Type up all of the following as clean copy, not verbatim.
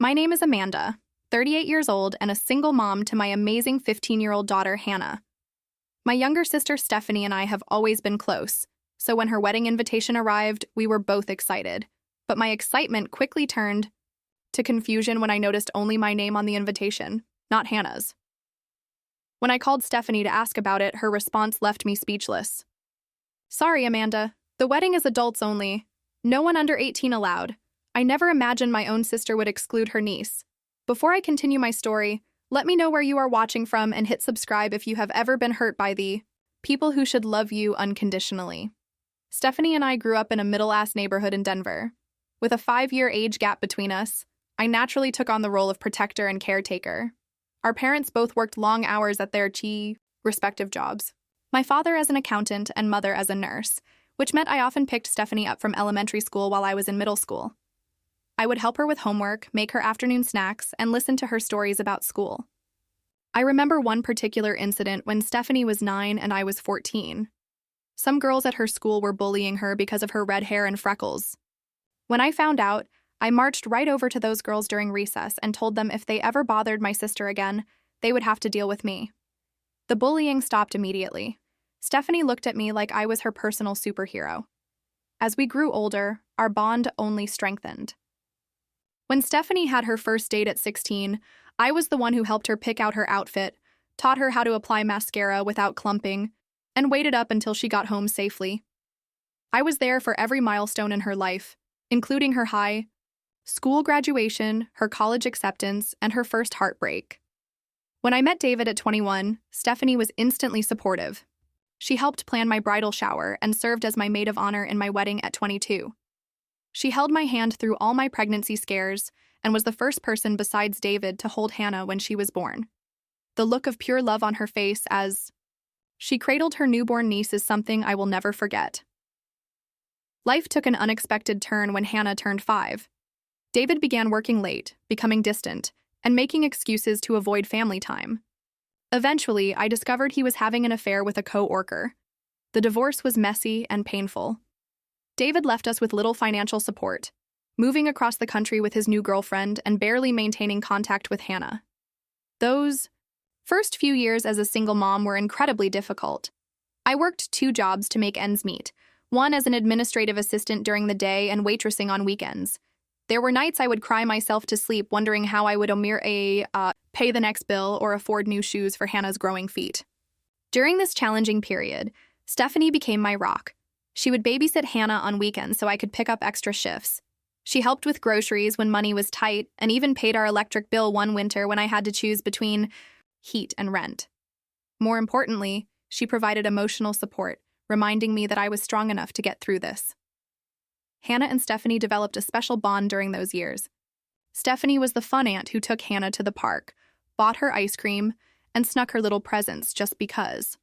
My name is Amanda, 38 years old and a single mom to my amazing 15-year-old daughter, Hannah. My younger sister, Stephanie, and I have always been close, so when her wedding invitation arrived, we were both excited. But my excitement quickly turned to confusion when I noticed only my name on the invitation, not Hannah's. When I called Stephanie to ask about it, her response left me speechless. "Sorry, Amanda. The wedding is adults only. No one under 18 allowed. I never imagined my own sister would exclude her niece." Before I continue my story, let me know where you are watching from and hit subscribe if you have ever been hurt by the people who should love you unconditionally. Stephanie and I grew up in a middle-class neighborhood in Denver. With a 5-year age gap between us, I naturally took on the role of protector and caretaker. Our parents both worked long hours at their respective jobs. My father as an accountant and mother as a nurse, which meant I often picked Stephanie up from elementary school while I was in middle school. I would help her with homework, make her afternoon snacks, and listen to her stories about school. I remember one particular incident when Stephanie was 9 and I was 14. Some girls at her school were bullying her because of her red hair and freckles. When I found out, I marched right over to those girls during recess and told them if they ever bothered my sister again, they would have to deal with me. The bullying stopped immediately. Stephanie looked at me like I was her personal superhero. As we grew older, our bond only strengthened. When Stephanie had her first date at 16, I was the one who helped her pick out her outfit, taught her how to apply mascara without clumping, and waited up until she got home safely. I was there for every milestone in her life, including her high school graduation, her college acceptance, and her first heartbreak. When I met David at 21, Stephanie was instantly supportive. She helped plan my bridal shower and served as my maid of honor in my wedding at 22. She held my hand through all my pregnancy scares and was the first person besides David to hold Hannah when she was born. The look of pure love on her face as she cradled her newborn niece is something I will never forget. Life took an unexpected turn when Hannah turned 5. David began working late, becoming distant, and making excuses to avoid family time. Eventually, I discovered he was having an affair with a co-worker. The divorce was messy and painful. David left us with little financial support, moving across the country with his new girlfriend and barely maintaining contact with Hannah. Those first few years as a single mom were incredibly difficult. I worked 2 jobs to make ends meet, one as an administrative assistant during the day and waitressing on weekends. There were nights I would cry myself to sleep wondering how I would pay the next bill or afford new shoes for Hannah's growing feet. During this challenging period, Stephanie became my rock. She would babysit Hannah on weekends so I could pick up extra shifts. She helped with groceries when money was tight and even paid our electric bill one winter when I had to choose between heat and rent. More importantly, she provided emotional support, reminding me that I was strong enough to get through this. Hannah and Stephanie developed a special bond during those years. Stephanie was the fun aunt who took Hannah to the park, bought her ice cream, and snuck her little presents just because.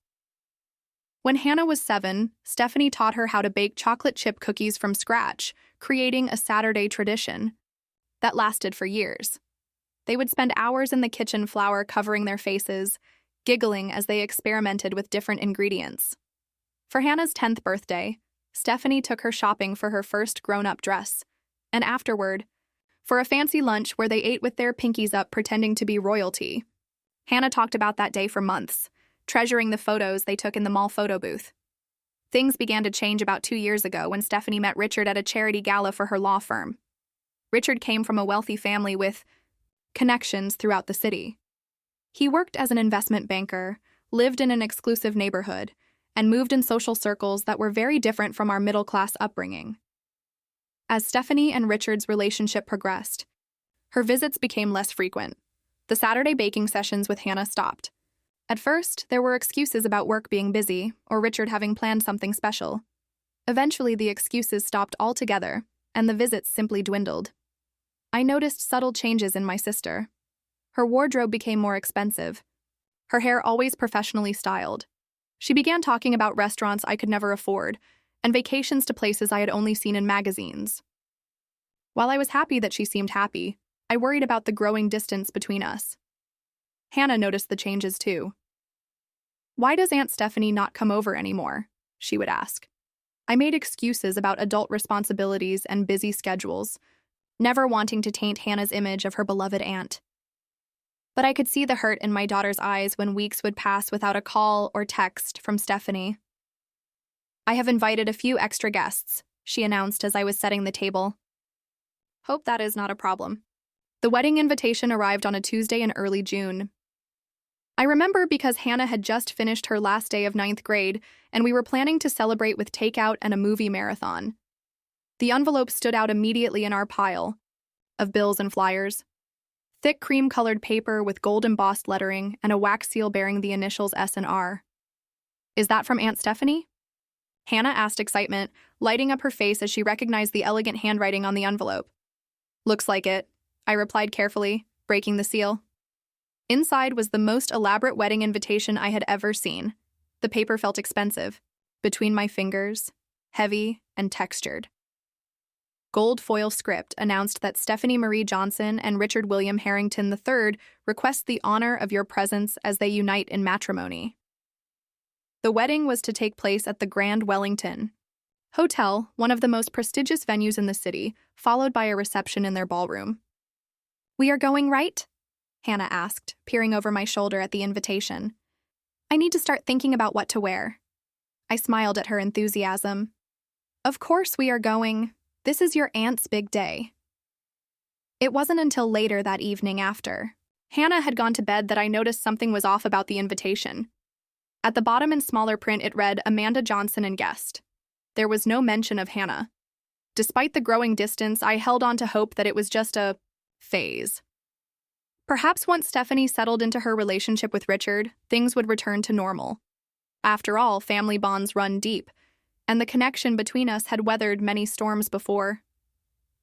When Hannah was 7, Stephanie taught her how to bake chocolate chip cookies from scratch, creating a Saturday tradition that lasted for years. They would spend hours in the kitchen flour covering their faces, giggling as they experimented with different ingredients. For Hannah's 10th birthday, Stephanie took her shopping for her first grown-up dress, and afterward, for a fancy lunch where they ate with their pinkies up pretending to be royalty. Hannah talked about that day for months, treasuring the photos they took in the mall photo booth. Things began to change about 2 years ago when Stephanie met Richard at a charity gala for her law firm. Richard came from a wealthy family with connections throughout the city. He worked as an investment banker, lived in an exclusive neighborhood, and moved in social circles that were very different from our middle-class upbringing. As Stephanie and Richard's relationship progressed, her visits became less frequent. The Saturday baking sessions with Hannah stopped. At first, there were excuses about work being busy or Richard having planned something special. Eventually, the excuses stopped altogether, and the visits simply dwindled. I noticed subtle changes in my sister. Her wardrobe became more expensive. Her hair always professionally styled. She began talking about restaurants I could never afford, and vacations to places I had only seen in magazines. While I was happy that she seemed happy, I worried about the growing distance between us. Hannah noticed the changes too. "Why does Aunt Stephanie not come over anymore?" she would ask. I made excuses about adult responsibilities and busy schedules, never wanting to taint Hannah's image of her beloved aunt. But I could see the hurt in my daughter's eyes when weeks would pass without a call or text from Stephanie. "I have invited a few extra guests," she announced as I was setting the table. "Hope that is not a problem." The wedding invitation arrived on a Tuesday in early June. I remember because Hannah had just finished her last day of 9th grade, and we were planning to celebrate with takeout and a movie marathon. The envelope stood out immediately in our pile of bills and flyers. Thick cream-colored paper with gold-embossed lettering and a wax seal bearing the initials S and R. "Is that from Aunt Stephanie?" Hannah asked, excitement lighting up her face as she recognized the elegant handwriting on the envelope. "Looks like it," I replied carefully, breaking the seal. Inside was the most elaborate wedding invitation I had ever seen. The paper felt expensive, between my fingers, heavy and textured. Gold foil script announced that Stephanie Marie Johnson and Richard William Harrington III request the honor of your presence as they unite in matrimony. The wedding was to take place at the Grand Wellington Hotel, one of the most prestigious venues in the city, followed by a reception in their ballroom. "We are going, right?" Hannah asked, peering over my shoulder at the invitation. "I need to start thinking about what to wear." I smiled at her enthusiasm. "Of course we are going. This is your aunt's big day." It wasn't until later that evening after Hannah had gone to bed that I noticed something was off about the invitation. At the bottom in smaller print it read Amanda Johnson and guest. There was no mention of Hannah. Despite the growing distance, I held on to hope that it was just a phase. Perhaps once Stephanie settled into her relationship with Richard, things would return to normal. After all, family bonds run deep, and the connection between us had weathered many storms before.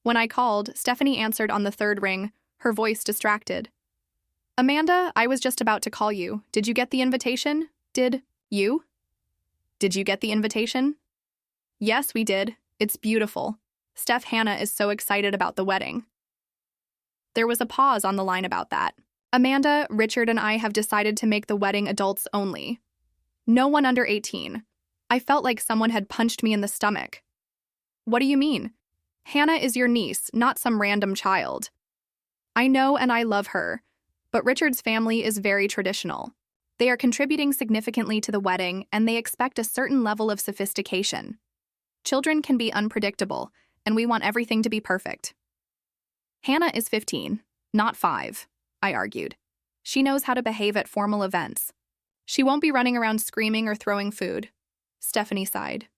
When I called, Stephanie answered on the third ring, her voice distracted. "Amanda, I was just about to call you. Did you get the invitation?" Did you get the invitation?" "Yes, we did. It's beautiful. Hannah is so excited about the wedding." There was a pause on the line about that. "Amanda, Richard, and I have decided to make the wedding adults only. No one under 18. I felt like someone had punched me in the stomach." "What do you mean? Hannah is your niece, not some random child." "I know and I love her, but Richard's family is very traditional. They are contributing significantly to the wedding, and they expect a certain level of sophistication. Children can be unpredictable, and we want everything to be perfect." "Hannah is 15, not 5, I argued. "She knows how to behave at formal events. She won't be running around screaming or throwing food." Stephanie sighed.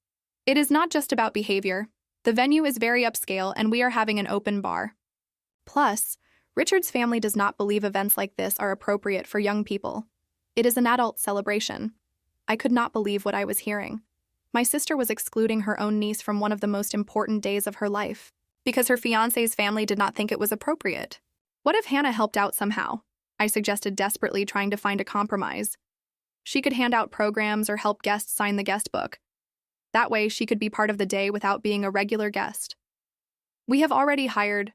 "It is not just about behavior. The venue is very upscale, and we are having an open bar. Plus, Richard's family does not believe events like this are appropriate for young people. It is an adult celebration." I could not believe what I was hearing. My sister was excluding her own niece from one of the most important days of her life because her fiancé's family did not think it was appropriate. What if Hannah helped out somehow? I suggested, desperately trying to find a compromise. She could hand out programs or help guests sign the guest book. That way, she could be part of the day without being a regular guest. "We have already hired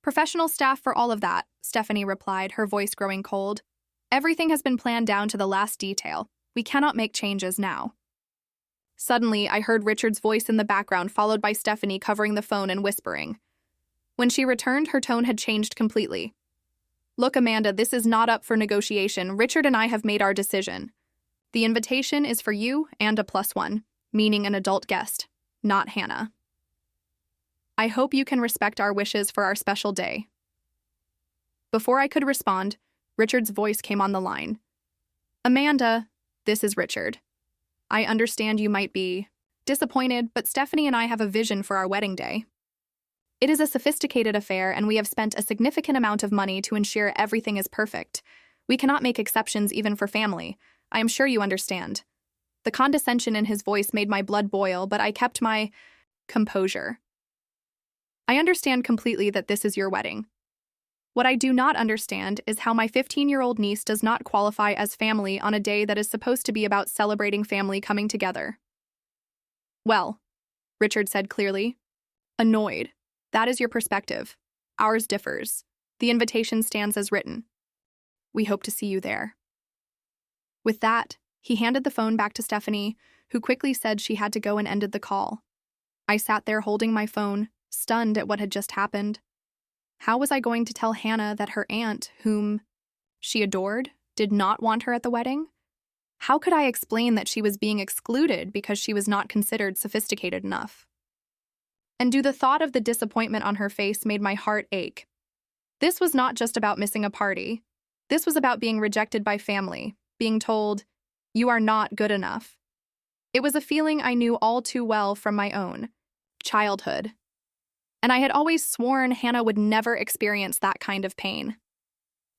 professional staff for all of that," Stephanie replied, her voice growing cold. "Everything has been planned down to the last detail. We cannot make changes now." Suddenly, I heard Richard's voice in the background, followed by Stephanie covering the phone and whispering. When she returned, her tone had changed completely. "Look, Amanda, this is not up for negotiation. Richard and I have made our decision. The invitation is for you and a +1, meaning an adult guest, not Hannah. I hope you can respect our wishes for our special day." Before I could respond, Richard's voice came on the line. "Amanda, this is Richard. I understand you might be disappointed, but Stephanie and I have a vision for our wedding day. It is a sophisticated affair, and we have spent a significant amount of money to ensure everything is perfect. We cannot make exceptions even for family. I am sure you understand." The condescension in his voice made my blood boil, but I kept my composure. "I understand completely that this is your wedding. What I do not understand is how my 15-year-old niece does not qualify as family on a day that is supposed to be about celebrating family coming together." "Well," Richard said clearly, annoyed, "that is your perspective. Ours differs. The invitation stands as written. We hope to see you there." With that, he handed the phone back to Stephanie, who quickly said she had to go and ended the call. I sat there holding my phone, stunned at what had just happened. How was I going to tell Hannah that her aunt, whom she adored, did not want her at the wedding? How could I explain that she was being excluded because she was not considered sophisticated enough? And the thought of the disappointment on her face made my heart ache. This was not just about missing a party. This was about being rejected by family, being told, "You are not good enough." It was a feeling I knew all too well from my own childhood. And I had always sworn Hannah would never experience that kind of pain.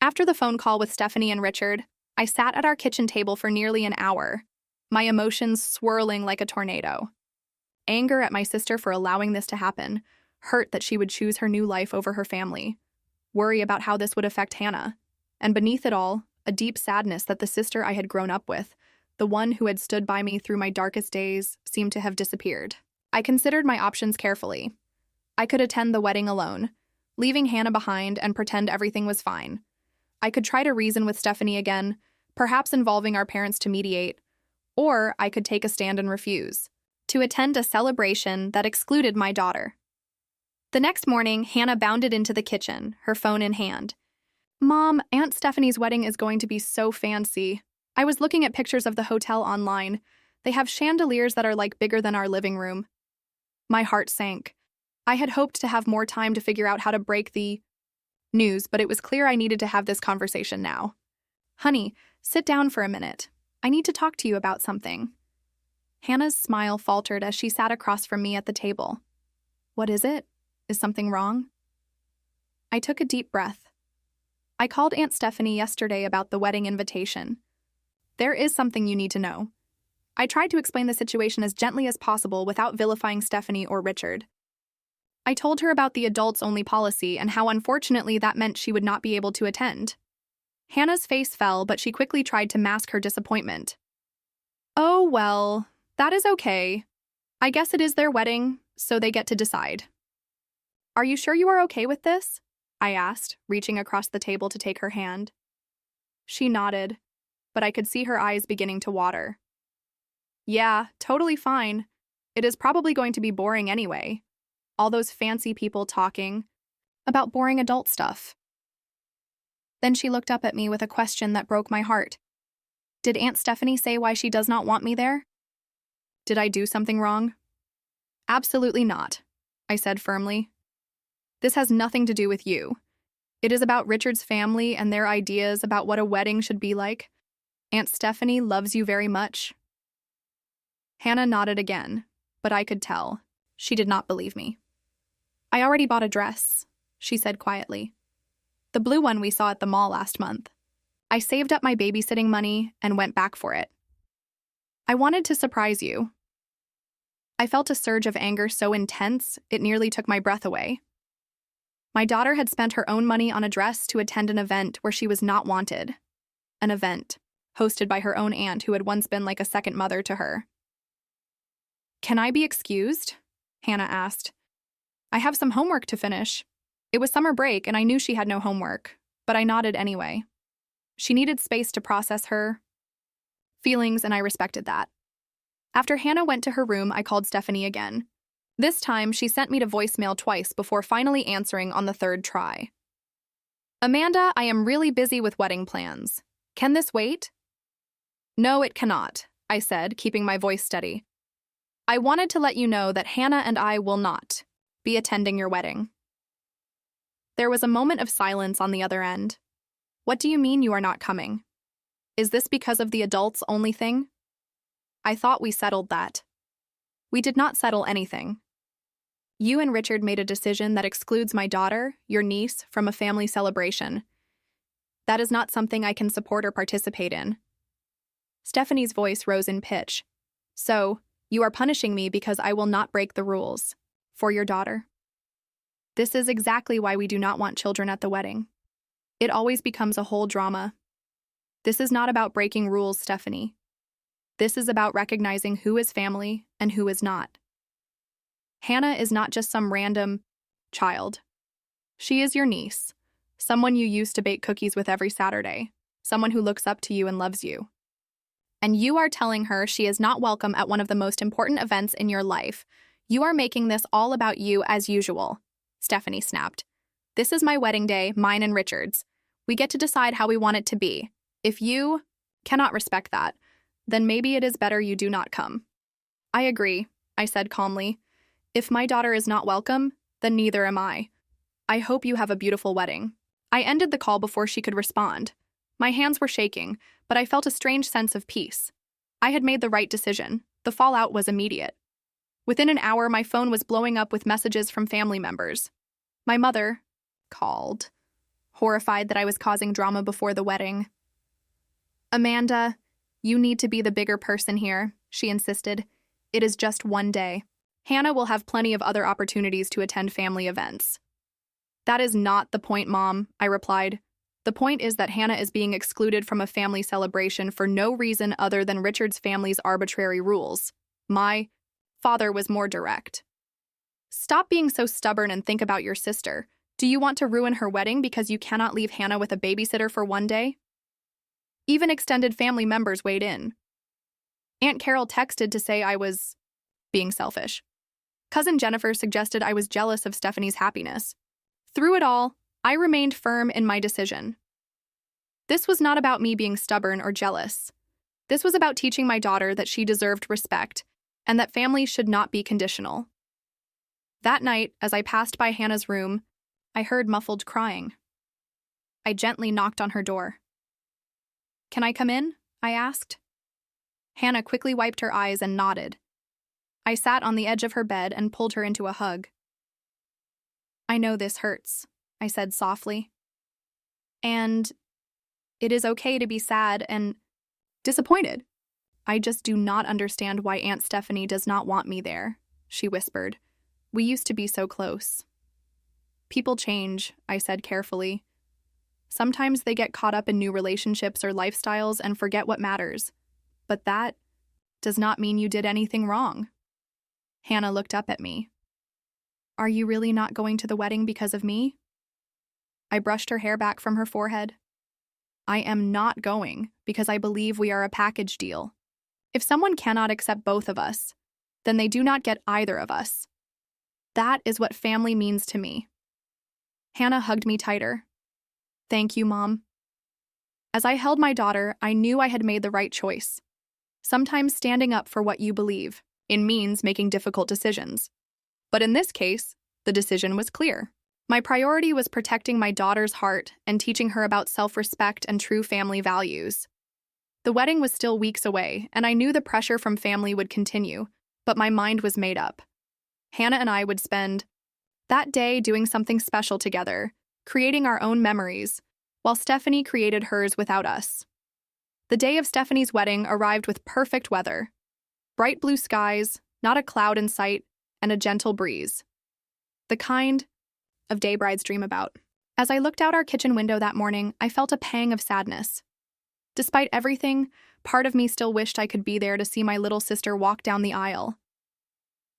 After the phone call with Stephanie and Richard, I sat at our kitchen table for nearly an hour, my emotions swirling like a tornado. Anger at my sister for allowing this to happen, hurt that she would choose her new life over her family, worry about how this would affect Hannah, and beneath it all, a deep sadness that the sister I had grown up with, the one who had stood by me through my darkest days, seemed to have disappeared. I considered my options carefully. I could attend the wedding alone, leaving Hannah behind and pretend everything was fine. I could try to reason with Stephanie again, perhaps involving our parents to mediate, or I could take a stand and refuse to attend a celebration that excluded my daughter. The next morning, Hannah bounded into the kitchen, her phone in hand. "Mom, Aunt Stephanie's wedding is going to be so fancy. I was looking at pictures of the hotel online. They have chandeliers that are like bigger than our living room." My heart sank. I had hoped to have more time to figure out how to break the news, but it was clear I needed to have this conversation now. "Honey, sit down for a minute. I need to talk to you about something." Hannah's smile faltered as she sat across from me at the table. "What is it? Is something wrong?" I took a deep breath. "I called Aunt Stephanie yesterday about the wedding invitation. There is something you need to know." I tried to explain the situation as gently as possible without vilifying Stephanie or Richard. I told her about the adults-only policy and how unfortunately that meant she would not be able to attend. Hannah's face fell, but she quickly tried to mask her disappointment. "Oh, well, that is okay. I guess it is their wedding, so they get to decide." "Are you sure you are okay with this?" I asked, reaching across the table to take her hand. She nodded, but I could see her eyes beginning to water. "Yeah, totally fine. It is probably going to be boring anyway. All those fancy people talking about boring adult stuff." Then she looked up at me with a question that broke my heart. "Did Aunt Stephanie say why she does not want me there?" Did I do something wrong? "Absolutely not," I said firmly. "This has nothing to do with you. It is about Richard's family and their ideas about what a wedding should be like. Aunt Stephanie loves you very much." Hannah nodded again, but I could tell she did not believe me. "I already bought a dress," she said quietly. "The blue one we saw at the mall last month. I saved up my babysitting money and went back for it. I wanted to surprise you." I felt a surge of anger so intense it nearly took my breath away. My daughter had spent her own money on a dress to attend an event where she was not wanted. An event hosted by her own aunt who had once been like a second mother to her. "Can I be excused?" Hannah asked. "I have some homework to finish." It was summer break and I knew she had no homework, but I nodded anyway. She needed space to process her feelings and I respected that. After Hannah went to her room, I called Stephanie again. This time, she sent me to voicemail twice before finally answering on the third try. "Amanda, I am really busy with wedding plans. Can this wait?" "No, it cannot," I said, keeping my voice steady. "I wanted to let you know that Hannah and I will not be attending your wedding." There was a moment of silence on the other end. "What do you mean you are not coming? Is this because of the adults-only thing?" I thought we settled that. We did not settle anything. You and Richard made a decision that excludes my daughter, your niece, from a family celebration. That is not something I can support or participate in. Stephanie's voice rose in pitch. "So, you are punishing me because I will not break the rules for your daughter?" This is exactly why we do not want children at the wedding. It always becomes a whole drama. This is not about breaking rules, Stephanie. This is about recognizing who is family and who is not. Hannah is not just some random child. She is your niece, someone you used to bake cookies with every Saturday, someone who looks up to you and loves you. And you are telling her she is not welcome at one of the most important events in your life. You are making this all about you as usual, Stephanie snapped. This is my wedding day, mine and Richard's. We get to decide how we want it to be. If you cannot respect that, then maybe it is better you do not come." "I agree," I said calmly. "If my daughter is not welcome, then neither am I. I hope you have a beautiful wedding." I ended the call before she could respond. My hands were shaking, but I felt a strange sense of peace. I had made the right decision. The fallout was immediate. Within an hour, my phone was blowing up with messages from family members. My mother called, horrified that I was causing drama before the wedding. "Amanda, you need to be the bigger person here," she insisted. "It is just one day. Hannah will have plenty of other opportunities to attend family events." "That is not the point, Mom," I replied. "The point is that Hannah is being excluded from a family celebration for no reason other than Richard's family's arbitrary rules." My father was more direct. "Stop being so stubborn and think about your sister. Do you want to ruin her wedding because you cannot leave Hannah with a babysitter for one day?" Even extended family members weighed in. Aunt Carol texted to say I was being selfish. Cousin Jennifer suggested I was jealous of Stephanie's happiness. Through it all, I remained firm in my decision. This was not about me being stubborn or jealous. This was about teaching my daughter that she deserved respect and that families should not be conditional. That night, as I passed by Hannah's room, I heard muffled crying. I gently knocked on her door. "Can I come in?" I asked. Hannah quickly wiped her eyes and nodded. I sat on the edge of her bed and pulled her into a hug. "I know this hurts," I said softly. "And it is okay to be sad and disappointed. I just do not understand why Aunt Stephanie does not want me there," she whispered. "We used to be so close." "People change," I said carefully. "Sometimes they get caught up in new relationships or lifestyles and forget what matters. But that does not mean you did anything wrong." Hannah looked up at me. "Are you really not going to the wedding because of me?" I brushed her hair back from her forehead. "I am not going because I believe we are a package deal. If someone cannot accept both of us, then they do not get either of us. That is what family means to me." Hannah hugged me tighter. "Thank you, Mom." As I held my daughter, I knew I had made the right choice. Sometimes standing up for what you believe in means making difficult decisions. But in this case, the decision was clear. My priority was protecting my daughter's heart and teaching her about self-respect and true family values. The wedding was still weeks away, and I knew the pressure from family would continue, but my mind was made up. Hannah and I would spend that day doing something special together, creating our own memories, while Stephanie created hers without us. The day of Stephanie's wedding arrived with perfect weather. Bright blue skies, not a cloud in sight, and a gentle breeze. The kind of day brides dream about. As I looked out our kitchen window that morning, I felt a pang of sadness. Despite everything, part of me still wished I could be there to see my little sister walk down the aisle.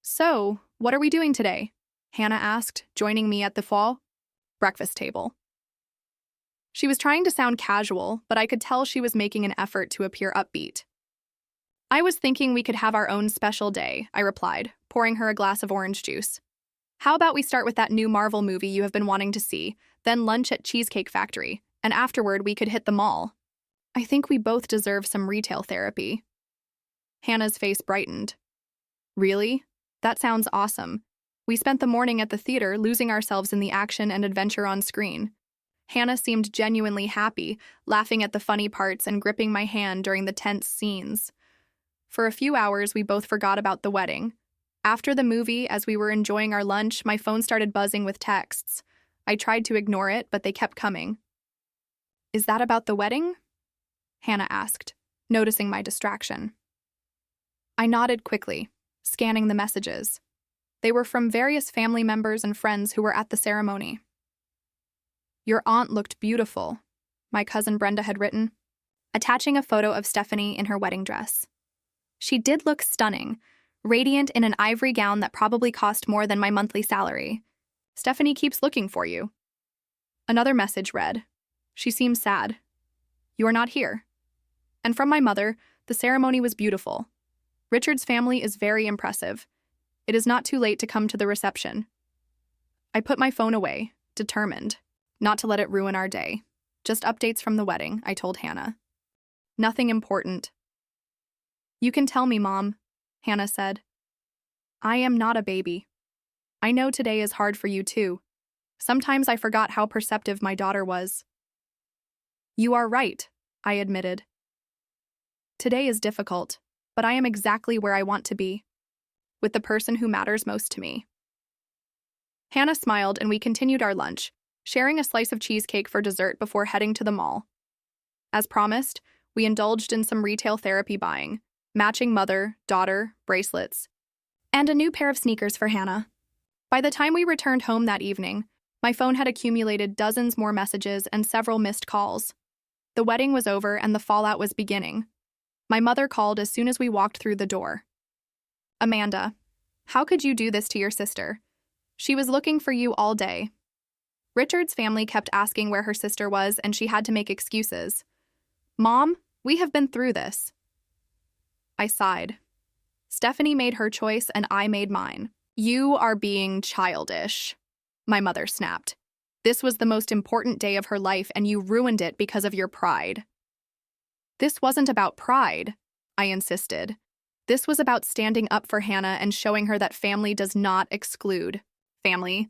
"So, what are we doing today?" Hannah asked, joining me at the fall breakfast table. She was trying to sound casual, but I could tell she was making an effort to appear upbeat. "I was thinking we could have our own special day," I replied, pouring her a glass of orange juice. "How about we start with that new Marvel movie you have been wanting to see, then lunch at Cheesecake Factory, and afterward we could hit the mall. I think we both deserve some retail therapy." Hannah's face brightened. "Really? That sounds awesome. We spent the morning at the theater losing ourselves in the action and adventure on screen." Hannah seemed genuinely happy, laughing at the funny parts and gripping my hand during the tense scenes. For a few hours, we both forgot about the wedding. After the movie, as we were enjoying our lunch, my phone started buzzing with texts. I tried to ignore it, but they kept coming. "Is that about the wedding?" Hannah asked, noticing my distraction. I nodded quickly, scanning the messages. They were from various family members and friends who were at the ceremony. "Your aunt looked beautiful," my cousin Brenda had written, attaching a photo of Stephanie in her wedding dress. She did look stunning, radiant in an ivory gown that probably cost more than my monthly salary. "Stephanie keeps looking for you." Another message read, "She seems sad. You are not here." And from my mother, "The ceremony was beautiful. Richard's family is very impressive. It is not too late to come to the reception." I put my phone away, determined not to let it ruin our day. Just updates from the wedding, I told Hannah. Nothing important. You can tell me, Mom, Hannah said. I am not a baby. I know today is hard for you too. Sometimes I forgot how perceptive my daughter was. You are right, I admitted. Today is difficult, but I am exactly where I want to be, with the person who matters most to me. Hannah smiled and we continued our lunch, sharing a slice of cheesecake for dessert before heading to the mall. As promised, we indulged in some retail therapy buying, matching mother-daughter bracelets, and a new pair of sneakers for Hannah. By the time we returned home that evening, my phone had accumulated dozens more messages and several missed calls. The wedding was over and the fallout was beginning. My mother called as soon as we walked through the door. Amanda, how could you do this to your sister? She was looking for you all day. Richard's family kept asking where her sister was and she had to make excuses. Mom, we have been through this. I sighed. Stephanie made her choice and I made mine. You are being childish, my mother snapped. This was the most important day of her life and you ruined it because of your pride. This wasn't about pride, I insisted. This was about standing up for Hannah and showing her that family does not exclude family.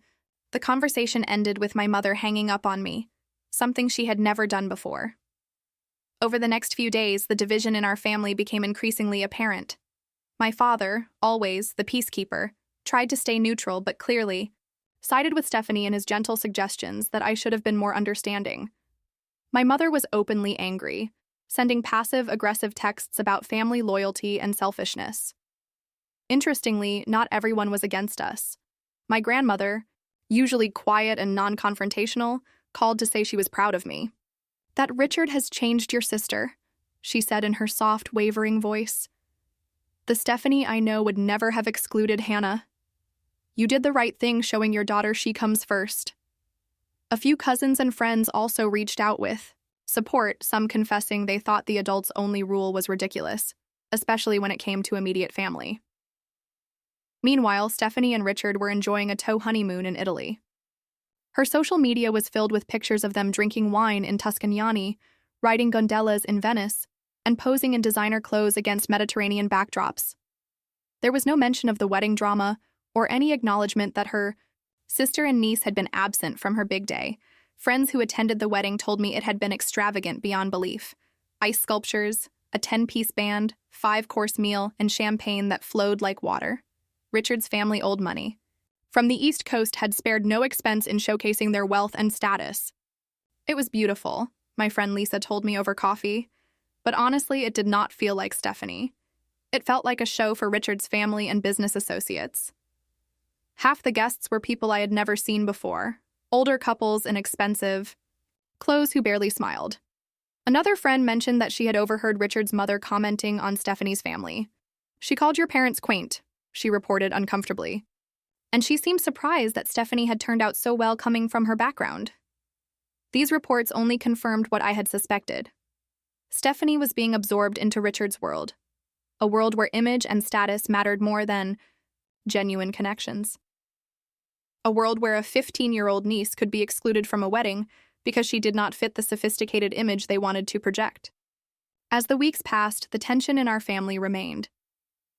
The conversation ended with my mother hanging up on me, something she had never done before. Over the next few days, the division in our family became increasingly apparent. My father, always the peacekeeper, tried to stay neutral but clearly sided with Stephanie in his gentle suggestions that I should have been more understanding. My mother was openly angry, sending passive-aggressive texts about family loyalty and selfishness. Interestingly, not everyone was against us. My grandmother, usually quiet and non-confrontational, called to say she was proud of me. That Richard has changed your sister, she said in her soft, wavering voice. The Stephanie I know would never have excluded Hannah. You did the right thing showing your daughter she comes first. A few cousins and friends also reached out with support, some confessing they thought the adults' only rule was ridiculous, especially when it came to immediate family. Meanwhile, Stephanie and Richard were enjoying a tow honeymoon in Italy. Her social media was filled with pictures of them drinking wine in Tuscany, riding gondolas in Venice, and posing in designer clothes against Mediterranean backdrops. There was no mention of the wedding drama or any acknowledgement that her sister and niece had been absent from her big day. Friends who attended the wedding told me it had been extravagant beyond belief. Ice sculptures, a 10-piece band, 5-course meal, and champagne that flowed like water. Richard's family owed money. From the East Coast had spared no expense in showcasing their wealth and status. It was beautiful, my friend Lisa told me over coffee, but honestly, it did not feel like Stephanie. It felt like a show for Richard's family and business associates. Half the guests were people I had never seen before, older couples in expensive clothes who barely smiled. Another friend mentioned that she had overheard Richard's mother commenting on Stephanie's family. She called your parents quaint, she reported uncomfortably. And she seemed surprised that Stephanie had turned out so well coming from her background. These reports only confirmed what I had suspected. Stephanie was being absorbed into Richard's world, a world where image and status mattered more than genuine connections. A world where a 15-year-old niece could be excluded from a wedding because she did not fit the sophisticated image they wanted to project. As the weeks passed, the tension in our family remained.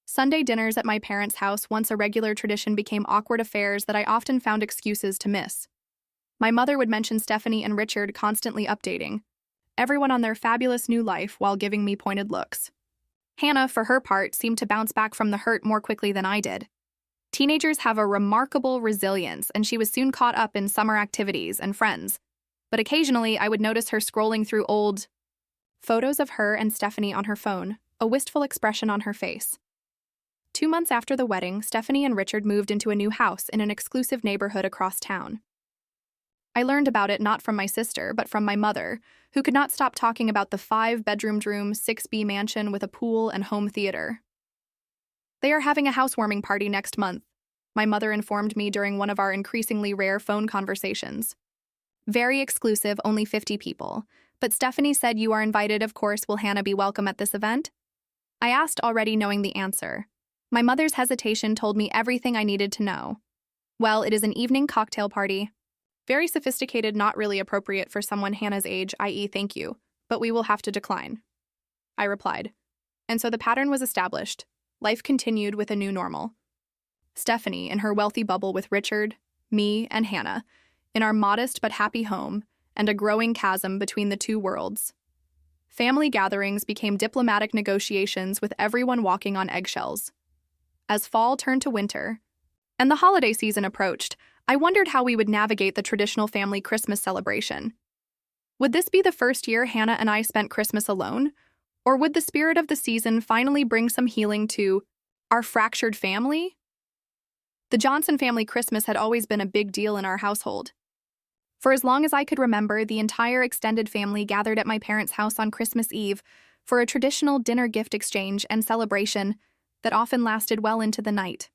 Sunday dinners at my parents' house, once a regular tradition, became awkward affairs that I often found excuses to miss. My mother would mention Stephanie and Richard constantly updating everyone on their fabulous new life while giving me pointed looks. Hannah, for her part, seemed to bounce back from the hurt more quickly than I did. Teenagers have a remarkable resilience, and she was soon caught up in summer activities and friends. But occasionally, I would notice her scrolling through old photos of her and Stephanie on her phone, a wistful expression on her face. 2 months after the wedding, Stephanie and Richard moved into a new house in an exclusive neighborhood across town. I learned about it not from my sister, but from my mother, who could not stop talking about the 5-bedroomed room, 6B mansion with a pool and home theater. They are having a housewarming party next month, my mother informed me during one of our increasingly rare phone conversations. Very exclusive, only 50 people. But Stephanie said you are invited, of course. Will Hannah be welcome at this event? I asked, already knowing the answer. My mother's hesitation told me everything I needed to know. Well, it is an evening cocktail party. Very sophisticated, not really appropriate for someone Hannah's age, i.e. thank you, but we will have to decline. I replied. And so the pattern was established. Life continued with a new normal. Stephanie, in her wealthy bubble with Richard, me, and Hannah, in our modest but happy home, and a growing chasm between the two worlds. Family gatherings became diplomatic negotiations with everyone walking on eggshells. As fall turned to winter, and the holiday season approached, I wondered how we would navigate the traditional family Christmas celebration. Would this be the first year Hannah and I spent Christmas alone? Or would the spirit of the season finally bring some healing to our fractured family? The Johnson family Christmas had always been a big deal in our household. For as long as I could remember, the entire extended family gathered at my parents' house on Christmas Eve for a traditional dinner gift exchange and celebration that often lasted well into the night.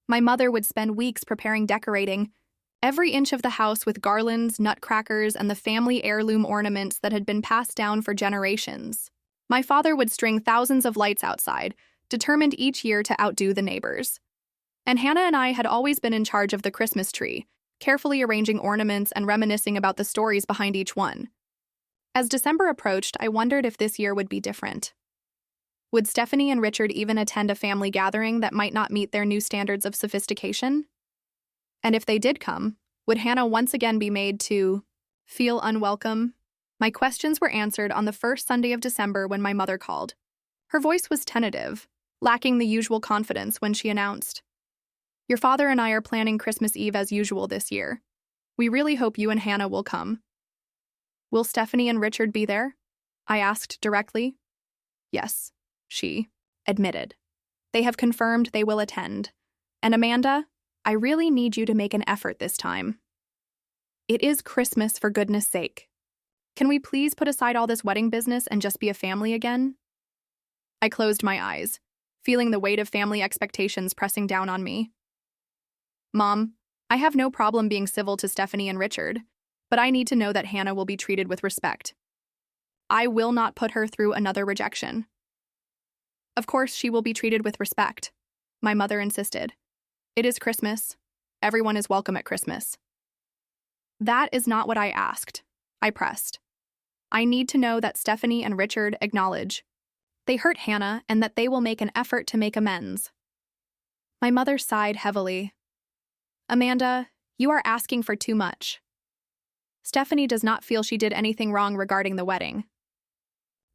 My mother would spend weeks preparing decorating every inch of the house with garlands, nutcrackers, and the family heirloom ornaments that had been passed down for generations. My father would string thousands of lights outside, determined each year to outdo the neighbors. And Hannah and I had always been in charge of the Christmas tree, carefully arranging ornaments and reminiscing about the stories behind each one. As December approached, I wondered if this year would be different. Would Stephanie and Richard even attend a family gathering that might not meet their new standards of sophistication? And if they did come, would Hannah once again be made to feel unwelcome? My questions were answered on the first Sunday of December when my mother called. Her voice was tentative, lacking the usual confidence when she announced, "Your father and I are planning Christmas Eve as usual this year. We really hope you and Hannah will come." "Will Stephanie and Richard be there?" I asked directly. "Yes," she admitted. "They have confirmed they will attend. And Amanda, I really need you to make an effort this time. It is Christmas, for goodness sake. Can we please put aside all this wedding business and just be a family again?" I closed my eyes, feeling the weight of family expectations pressing down on me. "Mom, I have no problem being civil to Stephanie and Richard, but I need to know that Hannah will be treated with respect. I will not put her through another rejection." "Of course she will be treated with respect," my mother insisted. "It is Christmas. Everyone is welcome at Christmas." "That is not what I asked," I pressed. "I need to know that Stephanie and Richard acknowledge they hurt Hannah and that they will make an effort to make amends." My mother sighed heavily. "Amanda, you are asking for too much. Stephanie does not feel she did anything wrong regarding the wedding.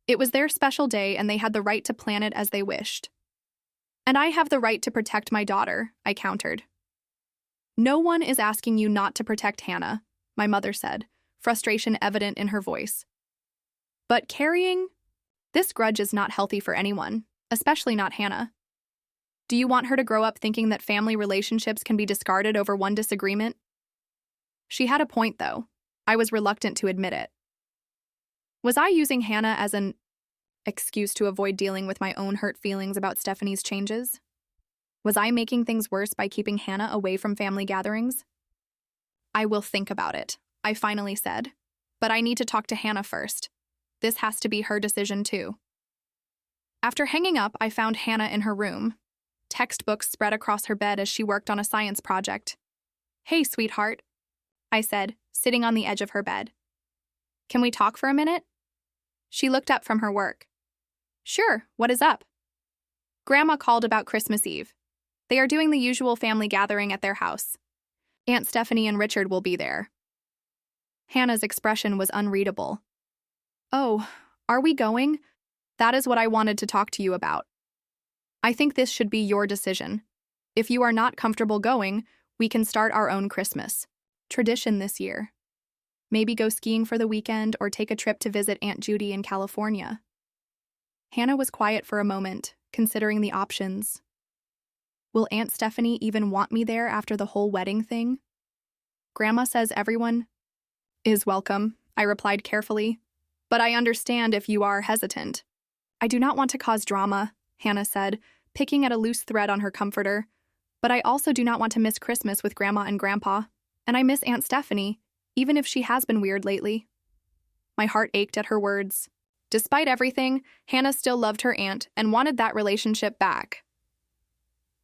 It was their special day and they had the right to plan it as they wished. And I have the right to protect my daughter," I countered. "No one is asking you not to protect Hannah," my mother said, frustration evident in her voice. "But carrying this grudge is not healthy for anyone, especially not Hannah. Do you want her to grow up thinking that family relationships can be discarded over one disagreement?" She had a point, though. I was reluctant to admit it. Was I using Hannah as an excuse to avoid dealing with my own hurt feelings about Stephanie's changes? Was I making things worse by keeping Hannah away from family gatherings? "I will think about it," I finally said. "But I need to talk to Hannah first. This has to be her decision, too." After hanging up, I found Hannah in her room, textbooks spread across her bed as she worked on a science project. "Hey, sweetheart," I said, sitting on the edge of her bed. "Can we talk for a minute?" She looked up from her work. "Sure, what is up?" "Grandma called about Christmas Eve. They are doing the usual family gathering at their house. Aunt Stephanie and Richard will be there." Hannah's expression was unreadable. "Oh, are we going? That is what I wanted to talk to you about. I think this should be your decision. If you are not comfortable going, we can start our own Christmas tradition this year. Maybe go skiing for the weekend or take a trip to visit Aunt Judy in California." Hannah was quiet for a moment, considering the options. Will Aunt Stephanie even want me there after the whole wedding thing? "Grandma says everyone is welcome," I replied carefully. "But I understand if you are hesitant." "I do not want to cause drama," Hannah said, picking at a loose thread on her comforter. "But I also do not want to miss Christmas with Grandma and Grandpa. And I miss Aunt Stephanie, even if she has been weird lately." My heart ached at her words. Despite everything, Hannah still loved her aunt and wanted that relationship back.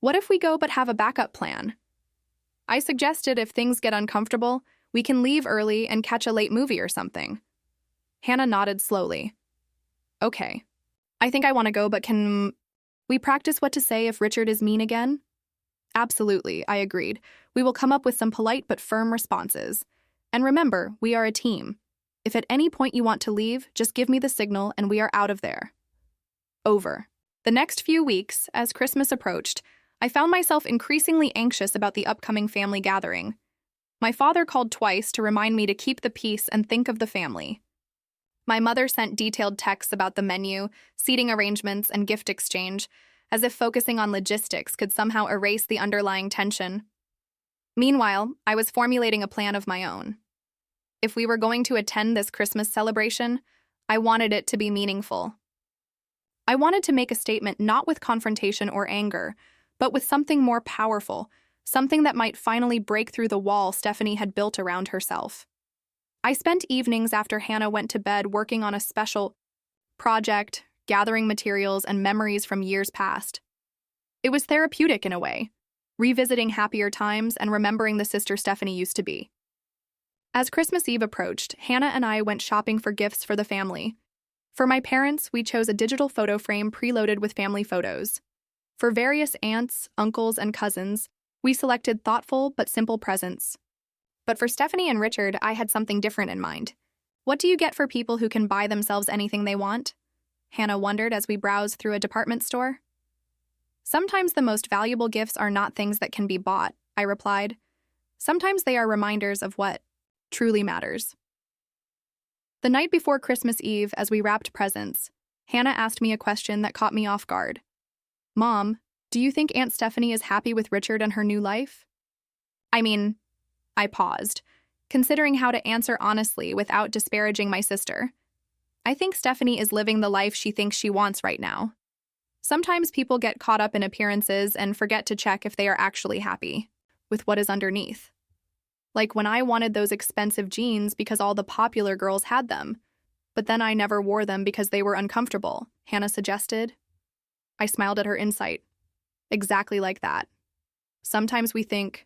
"What if we go but have a backup plan?" I suggested if things get uncomfortable, We can leave early and catch a late movie or something. Hannah nodded slowly. Okay. I think I want to go, but can we practice what to say if Richard is mean again? Absolutely, I agreed. We will come up with some polite but firm responses. And remember, we are a team. If at any point you want to leave, just give me the signal and we are out of there. Over. The next few weeks, as Christmas approached, I found myself increasingly anxious about the upcoming family gathering. My father called twice to remind me to keep the peace and think of the family. My mother sent detailed texts about the menu, seating arrangements, and gift exchange, as if focusing on logistics could somehow erase the underlying tension. Meanwhile, I was formulating a plan of my own. If we were going to attend this Christmas celebration, I wanted it to be meaningful. I wanted to make a statement not with confrontation or anger, but with something more powerful, something that might finally break through the wall Stephanie had built around herself. I spent evenings after Hannah went to bed working on a special project, gathering materials and memories from years past. It was therapeutic in a way, revisiting happier times and remembering the sister Stephanie used to be. As Christmas Eve approached, Hannah and I went shopping for gifts for the family. For my parents, we chose a digital photo frame preloaded with family photos. For various aunts, uncles, and cousins, we selected thoughtful but simple presents. But for Stephanie and Richard, I had something different in mind. What do you get for people who can buy themselves anything they want? Hannah wondered as we browsed through a department store. Sometimes the most valuable gifts are not things that can be bought, I replied. Sometimes they are reminders of what truly matters. The night before Christmas Eve, as we wrapped presents, Hannah asked me a question that caught me off guard. Mom, do you think Aunt Stephanie is happy with Richard and her new life? I paused, considering how to answer honestly without disparaging my sister. I think Stephanie is living the life she thinks she wants right now. Sometimes people get caught up in appearances and forget to check if they are actually happy with what is underneath. Like when I wanted those expensive jeans because all the popular girls had them, but then I never wore them because they were uncomfortable, Hannah suggested. I smiled at her insight. Exactly like that. Sometimes we think,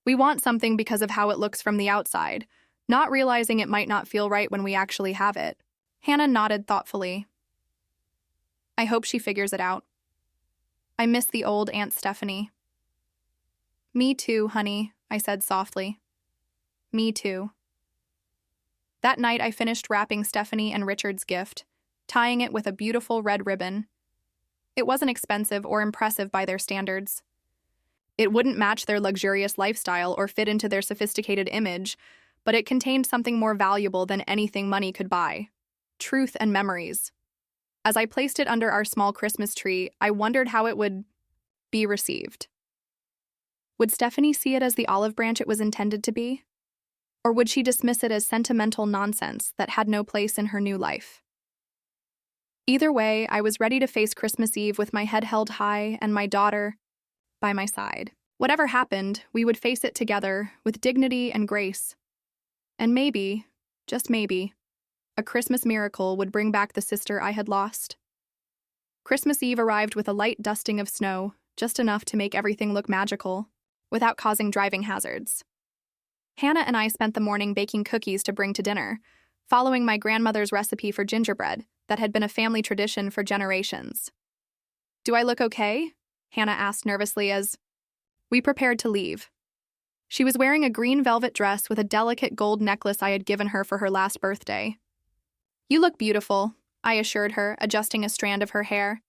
we want something because of how it looks from the outside, not realizing it might not feel right when we actually have it. Hannah nodded thoughtfully. I hope she figures it out. I miss the old Aunt Stephanie. Me too, honey, I said softly. Me too. That night I finished wrapping Stephanie and Richard's gift, tying it with a beautiful red ribbon. It wasn't expensive or impressive by their standards. It wouldn't match their luxurious lifestyle or fit into their sophisticated image, but it contained something more valuable than anything money could buy: truth and memories. As I placed it under our small Christmas tree, I wondered how it would be received. Would Stephanie see it as the olive branch it was intended to be? Or would she dismiss it as sentimental nonsense that had no place in her new life? Either way, I was ready to face Christmas Eve with my head held high and my daughter by my side. Whatever happened, we would face it together with dignity and grace. And maybe, just maybe, a Christmas miracle would bring back the sister I had lost. Christmas Eve arrived with a light dusting of snow, just enough to make everything look magical, without causing driving hazards. Hannah and I spent the morning baking cookies to bring to dinner, following my grandmother's recipe for gingerbread that had been a family tradition for generations. Do I look okay? Hannah asked nervously as we prepared to leave. She was wearing a green velvet dress with a delicate gold necklace I had given her for her last birthday. You look beautiful, I assured her, adjusting a strand of her hair.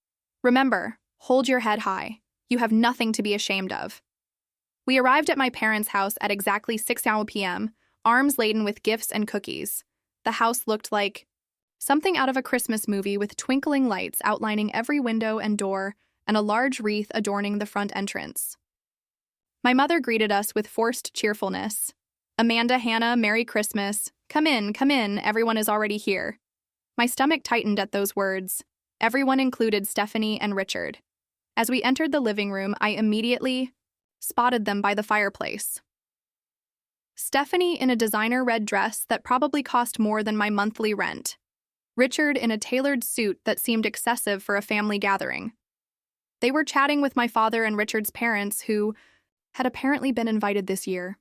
Remember, hold your head high. You have nothing to be ashamed of. We arrived at my parents' house at exactly 6 p.m., arms laden with gifts and cookies. The house looked like something out of a Christmas movie, with twinkling lights outlining every window and door and a large wreath adorning the front entrance. My mother greeted us with forced cheerfulness. Amanda, Hannah, Merry Christmas. Come in, everyone is already here. My stomach tightened at those words. Everyone included Stephanie and Richard. As we entered the living room, I immediately spotted them by the fireplace. Stephanie in a designer red dress that probably cost more than my monthly rent. Richard in a tailored suit that seemed excessive for a family gathering. They were chatting with my father and Richard's parents, who had apparently been invited this year.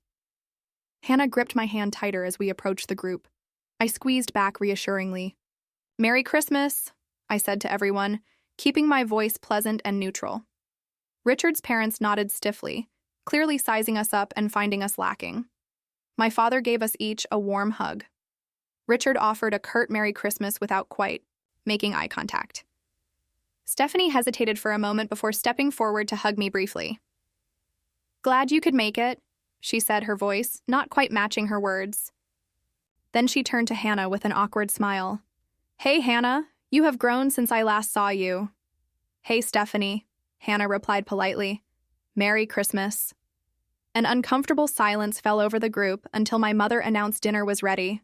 Hannah gripped my hand tighter as we approached the group. I squeezed back reassuringly. "Merry Christmas," I said to everyone, keeping my voice pleasant and neutral. Richard's parents nodded stiffly, clearly sizing us up and finding us lacking. My father gave us each a warm hug. Richard offered a curt Merry Christmas without quite making eye contact. Stephanie hesitated for a moment before stepping forward to hug me briefly. "Glad you could make it," she said, her voice not quite matching her words. Then she turned to Hannah with an awkward smile. "Hey, Hannah, you have grown since I last saw you." "Hey, Stephanie," Hannah replied politely. "Merry Christmas." An uncomfortable silence fell over the group until my mother announced dinner was ready.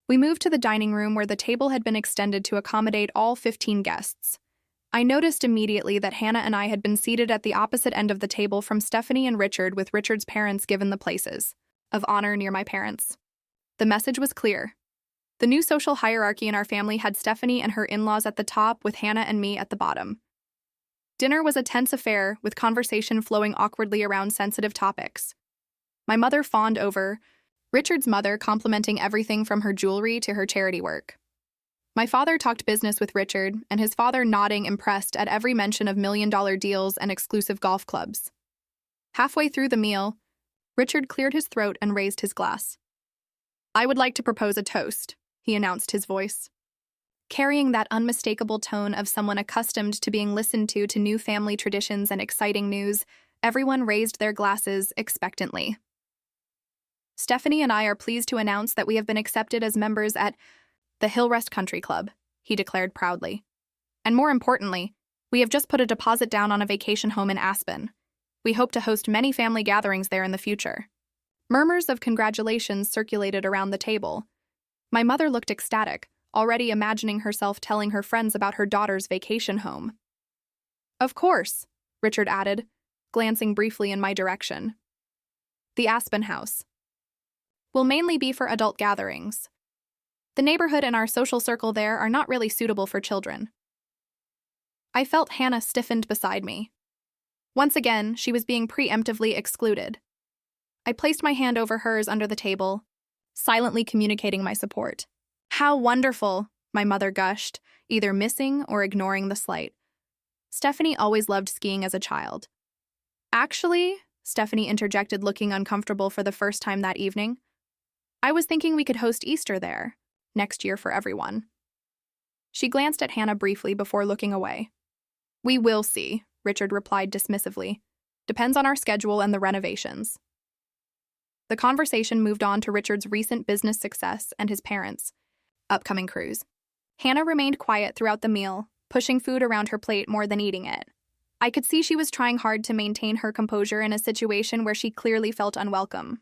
We moved to the dining room where the table had been extended to accommodate all 15 guests. I noticed immediately that Hannah and I had been seated at the opposite end of the table from Stephanie and Richard, with Richard's parents given the places of honor near my parents. The message was clear. The new social hierarchy in our family had Stephanie and her in-laws at the top, with Hannah and me at the bottom. Dinner was a tense affair, with conversation flowing awkwardly around sensitive topics. My mother fawned over Richard's mother, complimenting everything from her jewelry to her charity work. My father talked business with Richard, and his father nodding impressed at every mention of million-dollar deals and exclusive golf clubs. Halfway through the meal, Richard cleared his throat and raised his glass. "I would like to propose a toast," he announced, his voice carrying that unmistakable tone of someone accustomed to being listened to new family traditions and exciting news. Everyone raised their glasses expectantly. "Stephanie and I are pleased to announce that we have been accepted as members at the Hillrest Country Club," he declared proudly. "And more importantly, we have just put a deposit down on a vacation home in Aspen. We hope to host many family gatherings there in the future." Murmurs of congratulations circulated around the table. My mother looked ecstatic, already imagining herself telling her friends about her daughter's vacation home. "Of course," Richard added, glancing briefly in my direction. "The Aspen House will mainly be for adult gatherings. The neighborhood and our social circle there are not really suitable for children." I felt Hannah stiffened beside me. Once again, she was being preemptively excluded. I placed my hand over hers under the table, silently communicating my support. "How wonderful," my mother gushed, either missing or ignoring the slight. "Stephanie always loved skiing as a child." "Actually," Stephanie interjected, looking uncomfortable for the first time that evening, "I was thinking we could host Easter there next year for everyone." She glanced at Hannah briefly before looking away. "We will see," Richard replied dismissively. "Depends on our schedule and the renovations." The conversation moved on to Richard's recent business success and his parents' upcoming cruise. Hannah remained quiet throughout the meal, pushing food around her plate more than eating it. I could see she was trying hard to maintain her composure in a situation where she clearly felt unwelcome.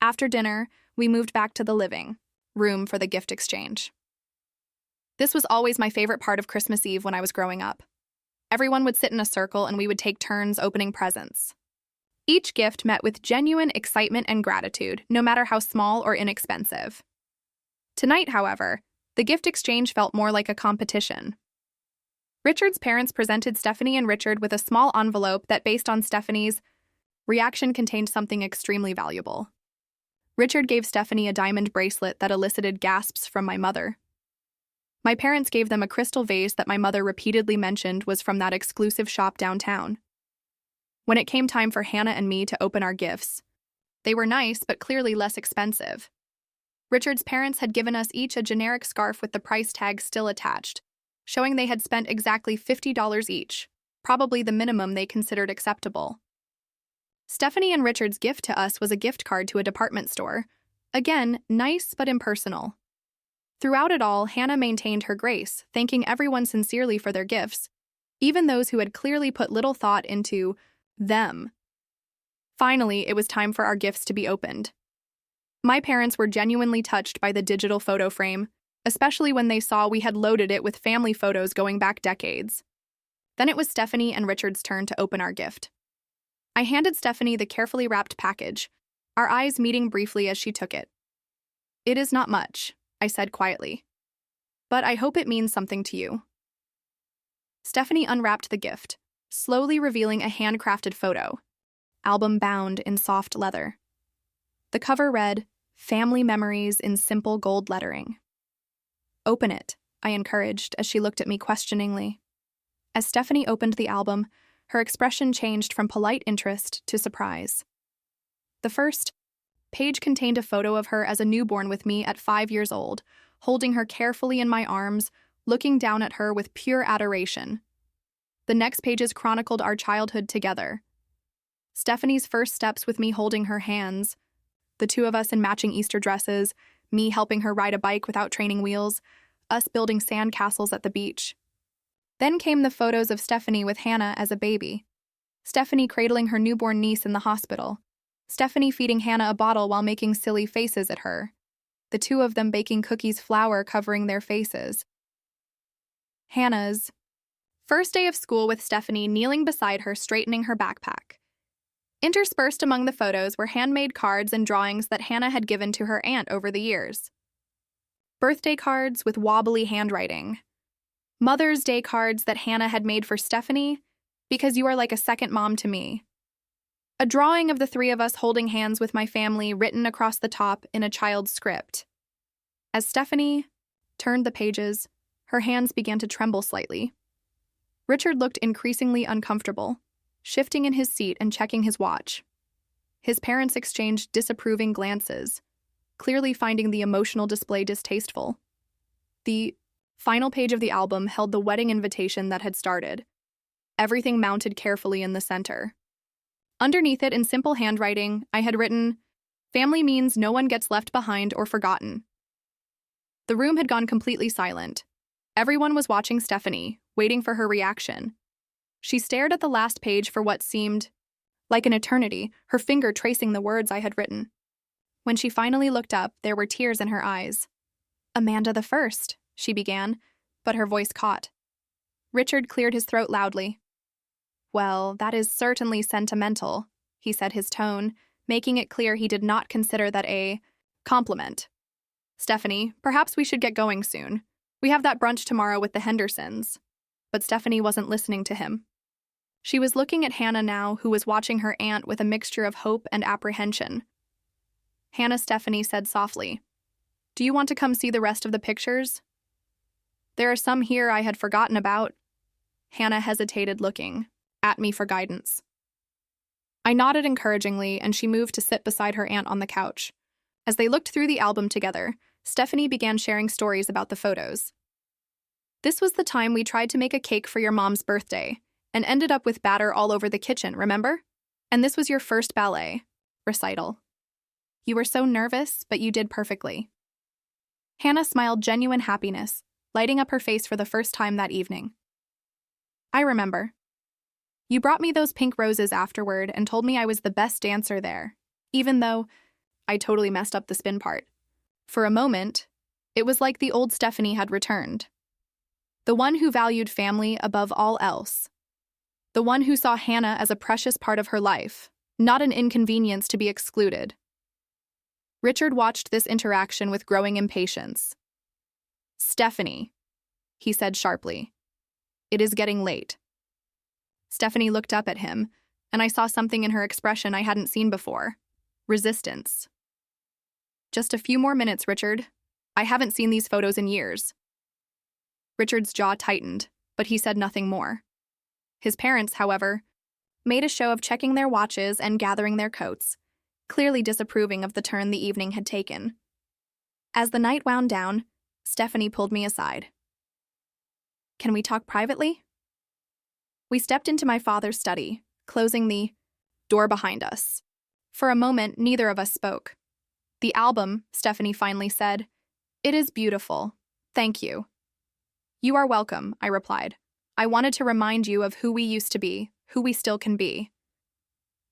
After dinner, we moved back to the living room for the gift exchange. This was always my favorite part of Christmas Eve when I was growing up. Everyone would sit in a circle and we would take turns opening presents. Each gift met with genuine excitement and gratitude, no matter how small or inexpensive. Tonight, however, the gift exchange felt more like a competition. Richard's parents presented Stephanie and Richard with a small envelope that, based on Stephanie's reaction, contained something extremely valuable. Richard gave Stephanie a diamond bracelet that elicited gasps from my mother. My parents gave them a crystal vase that my mother repeatedly mentioned was from that exclusive shop downtown. When it came time for Hannah and me to open our gifts, they were nice but clearly less expensive. Richard's parents had given us each a generic scarf with the price tag still attached, showing they had spent exactly $50 each, probably the minimum they considered acceptable. Stephanie and Richard's gift to us was a gift card to a department store. Again, nice but impersonal. Throughout it all, Hannah maintained her grace, thanking everyone sincerely for their gifts, even those who had clearly put little thought into them. Finally, it was time for our gifts to be opened. My parents were genuinely touched by the digital photo frame, especially when they saw we had loaded it with family photos going back decades. Then it was Stephanie and Richard's turn to open our gift. I handed Stephanie the carefully wrapped package, our eyes meeting briefly as she took it. "It is not much," I said quietly, "but I hope it means something to you." Stephanie unwrapped the gift, slowly revealing a handcrafted photo album bound in soft leather. The cover read, "Family Memories" in simple gold lettering. "Open it," I encouraged as she looked at me questioningly. As Stephanie opened the album, her expression changed from polite interest to surprise. The first page contained a photo of her as a newborn with me at 5 years old, holding her carefully in my arms, looking down at her with pure adoration. The next pages chronicled our childhood together. Stephanie's first steps with me holding her hands, the two of us in matching Easter dresses, me helping her ride a bike without training wheels, us building sand castles at the beach. Then came the photos of Stephanie with Hannah as a baby. Stephanie cradling her newborn niece in the hospital. Stephanie feeding Hannah a bottle while making silly faces at her. The two of them baking cookies, flour covering their faces. Hannah's first day of school with Stephanie kneeling beside her, straightening her backpack. Interspersed among the photos were handmade cards and drawings that Hannah had given to her aunt over the years. Birthday cards with wobbly handwriting. Mother's Day cards that Hannah had made for Stephanie, "Because you are like a second mom to me." A drawing of the three of us holding hands with my family written across the top in a child's script. As Stephanie turned the pages, her hands began to tremble slightly. Richard looked increasingly uncomfortable, shifting in his seat and checking his watch. His parents exchanged disapproving glances, clearly finding the emotional display distasteful. The final page of the album held the wedding invitation that had started, everything mounted carefully in the center. Underneath it, in simple handwriting, I had written, "Family means no one gets left behind or forgotten." The room had gone completely silent. Everyone was watching Stephanie, waiting for her reaction. She stared at the last page for what seemed like an eternity, her finger tracing the words I had written. When she finally looked up, there were tears in her eyes. "Amanda the First," she began, but her voice caught. Richard cleared his throat loudly. "Well, that is certainly sentimental," he said, his tone making it clear he did not consider that a compliment. "Stephanie, perhaps we should get going soon. We have that brunch tomorrow with the Hendersons." But Stephanie wasn't listening to him. She was looking at Hannah now, who was watching her aunt with a mixture of hope and apprehension. "Hannah," Stephanie said softly, "do you want to come see the rest of the pictures? There are some here I had forgotten about." Hannah hesitated, looking at me for guidance. I nodded encouragingly, and she moved to sit beside her aunt on the couch. As they looked through the album together, Stephanie began sharing stories about the photos. "This was the time we tried to make a cake for your mom's birthday and ended up with batter all over the kitchen, remember? And this was your first ballet recital. You were so nervous, but you did perfectly." Hannah smiled genuine happiness, lighting up her face for the first time that evening. "I remember. You brought me those pink roses afterward and told me I was the best dancer there, even though I totally messed up the spin part. For a moment, it was like the old Stephanie had returned. The one who valued family above all else. The one who saw Hannah as a precious part of her life, not an inconvenience to be excluded." Richard watched this interaction with growing impatience. "Stephanie," he said sharply, "it is getting late." Stephanie looked up at him, and I saw something in her expression I hadn't seen before. Resistance. "Just a few more minutes, Richard. I haven't seen these photos in years." Richard's jaw tightened, but he said nothing more. His parents, however, made a show of checking their watches and gathering their coats, clearly disapproving of the turn the evening had taken. As the night wound down, Stephanie pulled me aside. "Can we talk privately?" We stepped into my father's study, closing the door behind us. For a moment, neither of us spoke. "The album," Stephanie finally said. "It is beautiful. Thank you." "You are welcome," I replied. "I wanted to remind you of who we used to be, who we still can be."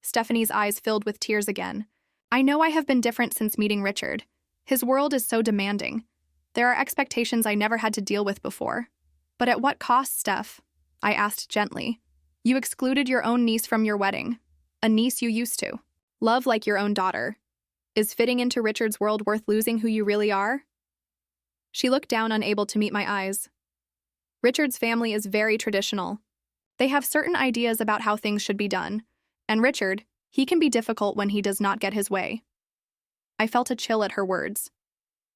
Stephanie's eyes filled with tears again. "I know I have been different since meeting Richard. His world is so demanding. There are expectations I never had to deal with before. But at what cost, Steph?" I asked gently. "You excluded your own niece from your wedding, a niece you used to love like your own daughter. Is fitting into Richard's world worth losing who you really are?" She looked down, unable to meet my eyes. "Richard's family is very traditional. They have certain ideas about how things should be done, and Richard, he can be difficult when he does not get his way." I felt a chill at her words.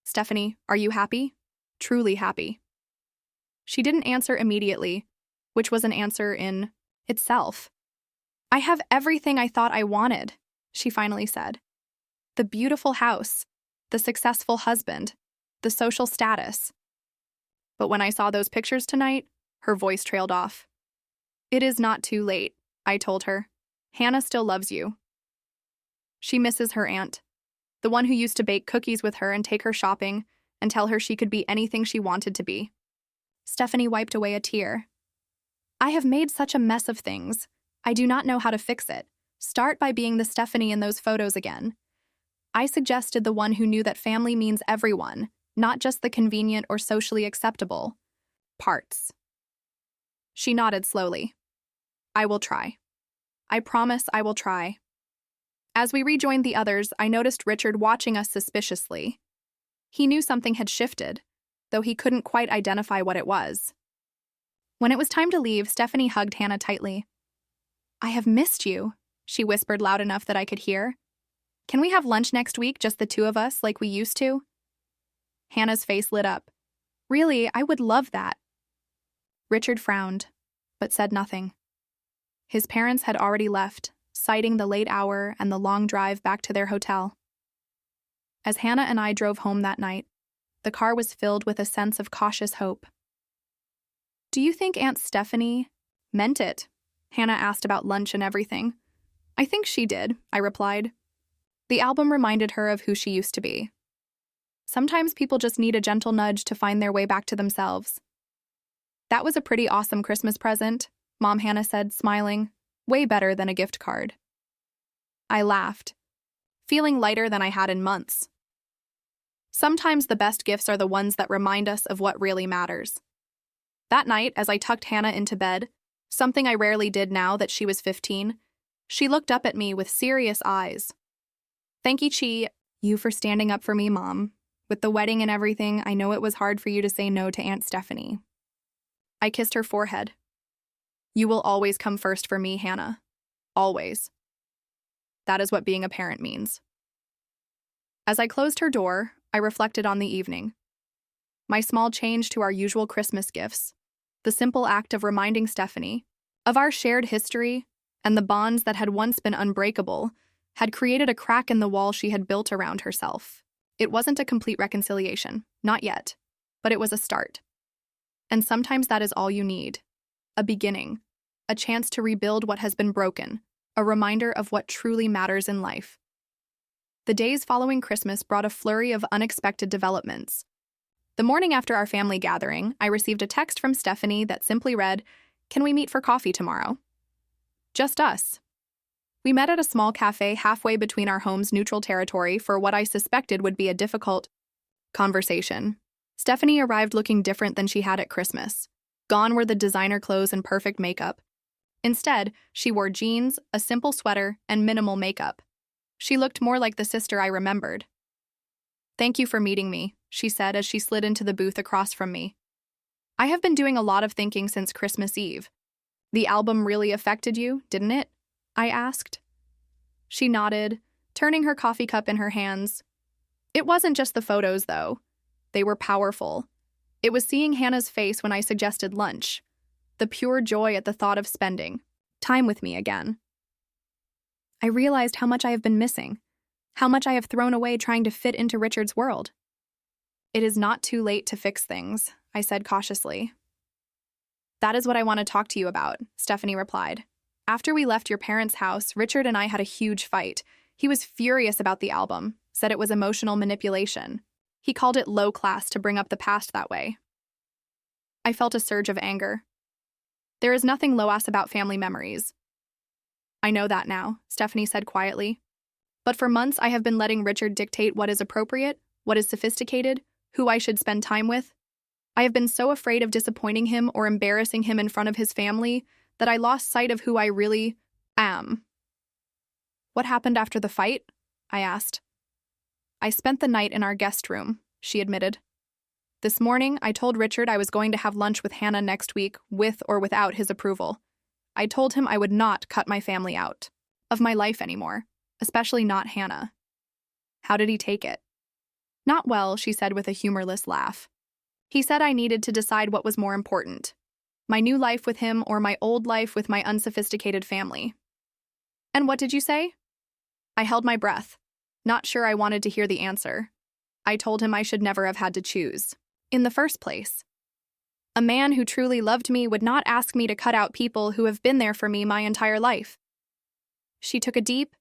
Stephanie, are you happy? Truly happy. She didn't answer immediately, which was an answer in itself. I have everything I thought I wanted, she finally said. The beautiful house, the successful husband, the social status. But when I saw those pictures tonight, her voice trailed off. It is not too late, I told her. Hannah still loves you. She misses her aunt, the one who used to bake cookies with her and take her shopping and tell her she could be anything she wanted to be. Stephanie wiped away a tear. I have made such a mess of things. I do not know how to fix it. Start by being the Stephanie in those photos again. I suggested the one who knew that family means everyone, not just the convenient or socially acceptable parts. She nodded slowly. I will try. I promise I will try. As we rejoined the others, I noticed Richard watching us suspiciously. He knew something had shifted, though he couldn't quite identify what it was. When it was time to leave, Stephanie hugged Hannah tightly. I have missed you, she whispered loud enough that I could hear. Can we have lunch next week, just the two of us, like we used to? Hannah's face lit up. Really, I would love that. Richard frowned, but said nothing. His parents had already left, citing the late hour and the long drive back to their hotel. As Hannah and I drove home that night, the car was filled with a sense of cautious hope. Do you think Aunt Stephanie meant it? Hannah asked about lunch and everything. I think she did, I replied. The album reminded her of who she used to be. Sometimes people just need a gentle nudge to find their way back to themselves. That was a pretty awesome Christmas present, Mom Hannah said, smiling. Way better than a gift card. I laughed, feeling lighter than I had in months. Sometimes the best gifts are the ones that remind us of what really matters. That night, as I tucked Hannah into bed, something I rarely did now that she was 15, she looked up at me with serious eyes. Thank you for standing up for me, Mom. With the wedding and everything, I know it was hard for you to say no to Aunt Stephanie. I kissed her forehead. You will always come first for me, Hannah. Always. That is what being a parent means. As I closed her door, I reflected on the evening. My small change to our usual Christmas gifts, the simple act of reminding Stephanie of our shared history and the bonds that had once been unbreakable, had created a crack in the wall she had built around herself. It wasn't a complete reconciliation, not yet, but it was a start. And sometimes that is all you need. A beginning, a chance to rebuild what has been broken, a reminder of what truly matters in life. The days following Christmas brought a flurry of unexpected developments. The morning after our family gathering, I received a text from Stephanie that simply read, "Can we meet for coffee tomorrow?" Just us. We met at a small cafe halfway between our home's neutral territory for what I suspected would be a difficult conversation. Stephanie arrived looking different than she had at Christmas. Gone were the designer clothes and perfect makeup. Instead, she wore jeans, a simple sweater, and minimal makeup. She looked more like the sister I remembered. Thank you for meeting me, she said as she slid into the booth across from me. I have been doing a lot of thinking since Christmas Eve. The album really affected you, didn't it? I asked. She nodded, turning her coffee cup in her hands. It wasn't just the photos, though. They were powerful. It was seeing Hannah's face when I suggested lunch, the pure joy at the thought of spending time with me again. I realized how much I have been missing, how much I have thrown away trying to fit into Richard's world. It is not too late to fix things, I said cautiously. That is what I want to talk to you about, Stephanie replied. After we left your parents' house, Richard and I had a huge fight. He was furious about the album, said it was emotional manipulation. He called it low class to bring up the past that way. I felt a surge of anger. There is nothing low-ass about family memories. I know that now, Stephanie said quietly. But for months I have been letting Richard dictate what is appropriate, what is sophisticated, who I should spend time with. I have been so afraid of disappointing him or embarrassing him in front of his family that I lost sight of who I really am. What happened after the fight? I asked. I spent the night in our guest room, she admitted. This morning, I told Richard I was going to have lunch with Hannah next week, with or without his approval. I told him I would not cut my family out of my life anymore, especially not Hannah. How did he take it? Not well, she said with a humorless laugh. He said I needed to decide what was more important, my new life with him or my old life with my unsophisticated family. And what did you say? I held my breath, not sure I wanted to hear the answer. I told him I should never have had to choose, in the first place. A man who truly loved me would not ask me to cut out people who have been there for me my entire life. She took a deep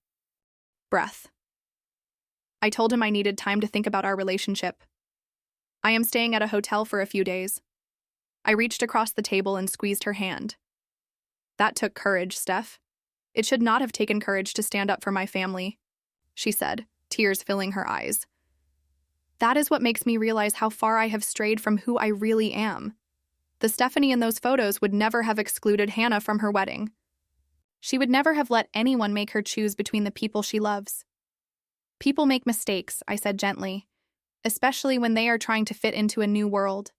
breath. I told him I needed time to think about our relationship. I am staying at a hotel for a few days. I reached across the table and squeezed her hand. That took courage, Steph. It should not have taken courage to stand up for my family, she said, tears filling her eyes. That is what makes me realize how far I have strayed from who I really am. The Stephanie in those photos would never have excluded Hannah from her wedding. She would never have let anyone make her choose between the people she loves. People make mistakes, I said gently, especially when they are trying to fit into a new world.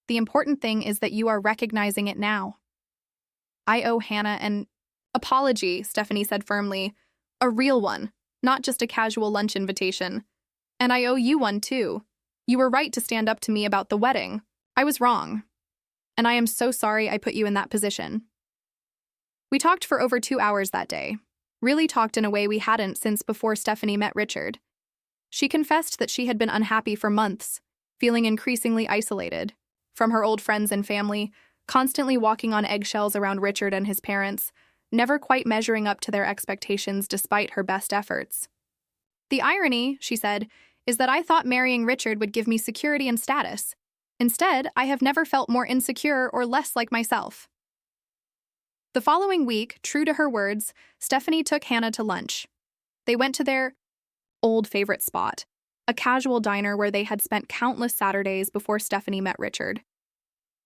The important thing is that you are recognizing it now. I owe Hannah an apology, Stephanie said firmly. A real one, not just a casual lunch invitation. And I owe you one too. You were right to stand up to me about the wedding. I was wrong. And I am so sorry I put you in that position. We talked for over 2 hours that day. Really talked in a way we hadn't since before Stephanie met Richard. She confessed that she had been unhappy for months, feeling increasingly isolated from her old friends and family, constantly walking on eggshells around Richard and his parents, never quite measuring up to their expectations despite her best efforts. The irony, she said, is that I thought marrying Richard would give me security and status. Instead, I have never felt more insecure or less like myself. The following week, true to her words, Stephanie took Hannah to lunch. They went to their old favorite spot, a casual diner where they had spent countless Saturdays before Stephanie met Richard.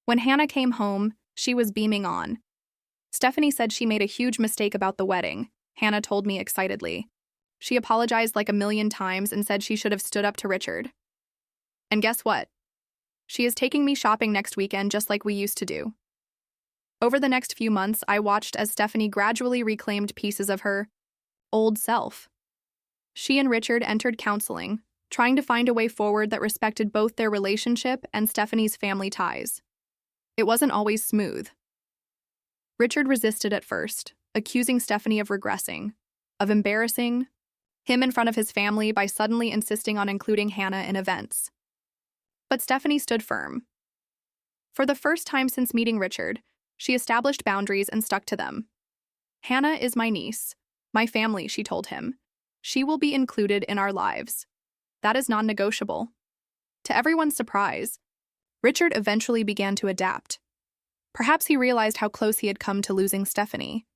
When Hannah came home, she was beaming on. Stephanie said she made a huge mistake about the wedding, Hannah told me excitedly. She apologized like 1,000,000 times and said she should have stood up to Richard. And guess what? She is taking me shopping next weekend just like we used to do. Over the next few months, I watched as Stephanie gradually reclaimed pieces of her old self. She and Richard entered counseling, trying to find a way forward that respected both their relationship and Stephanie's family ties. It wasn't always smooth. Richard resisted at first, accusing Stephanie of regressing, of embarrassing him in front of his family by suddenly insisting on including Hannah in events. But Stephanie stood firm. For the first time since meeting Richard, she established boundaries and stuck to them. Hannah is my niece, my family, she told him. She will be included in our lives. That is non-negotiable. To everyone's surprise, Richard eventually began to adapt. Perhaps he realized how close he had come to losing Stephanie.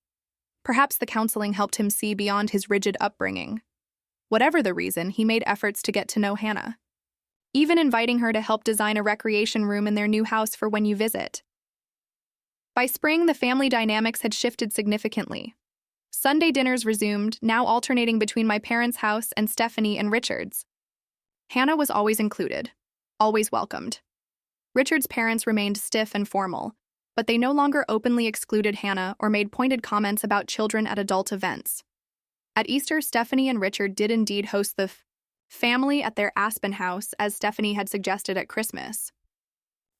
Perhaps the counseling helped him see beyond his rigid upbringing. Whatever the reason, he made efforts to get to know Hannah, even inviting her to help design a recreation room in their new house for when you visit. By spring, the family dynamics had shifted significantly. Sunday dinners resumed, now alternating between my parents' house and Stephanie and Richard's. Hannah was always included, always welcomed. Richard's parents remained stiff and formal, but they no longer openly excluded Hannah or made pointed comments about children at adult events. At Easter, Stephanie and Richard did indeed host the family at their Aspen house, as Stephanie had suggested at Christmas.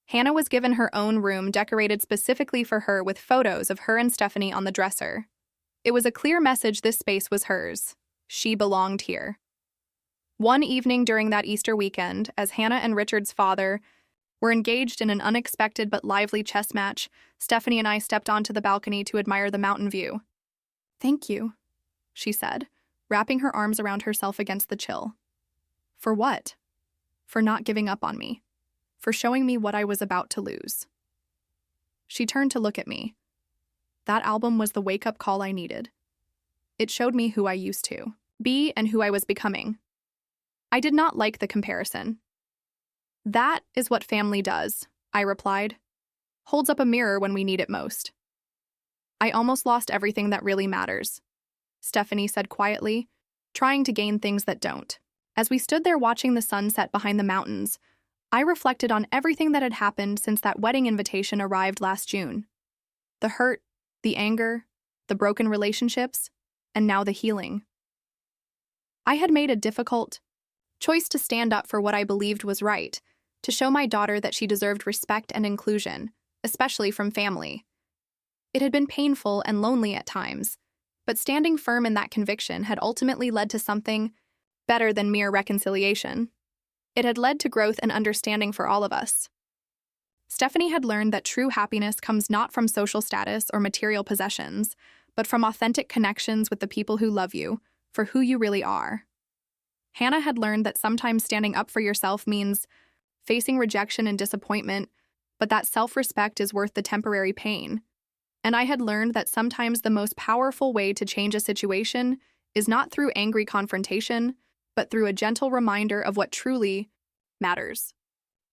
Hannah was given her own room decorated specifically for her with photos of her and Stephanie on the dresser. It was a clear message this space was hers. She belonged here. One evening during that Easter weekend, as Hannah and Richard's father were engaged in an unexpected but lively chess match, Stephanie and I stepped onto the balcony to admire the mountain view. "Thank you," she said, wrapping her arms around herself against the chill. For what? For not giving up on me. For showing me what I was about to lose. She turned to look at me. That album was the wake-up call I needed. It showed me who I used to be and who I was becoming. I did not like the comparison. "That is what family does," I replied. "Holds up a mirror when we need it most." "I almost lost everything that really matters," Stephanie said quietly, trying to gain things that don't. As we stood there watching the sun set behind the mountains, I reflected on everything that had happened since that wedding invitation arrived last June. The hurt, the anger, the broken relationships, and now the healing. I had made a difficult choice to stand up for what I believed was right, to show my daughter that she deserved respect and inclusion, especially from family. It had been painful and lonely at times, but standing firm in that conviction had ultimately led to something better than mere reconciliation. It had led to growth and understanding for all of us. Stephanie had learned that true happiness comes not from social status or material possessions, but from authentic connections with the people who love you for who you really are. Hannah had learned that sometimes standing up for yourself means facing rejection and disappointment, but that self-respect is worth the temporary pain. And I had learned that sometimes the most powerful way to change a situation is not through angry confrontation, but through a gentle reminder of what truly matters.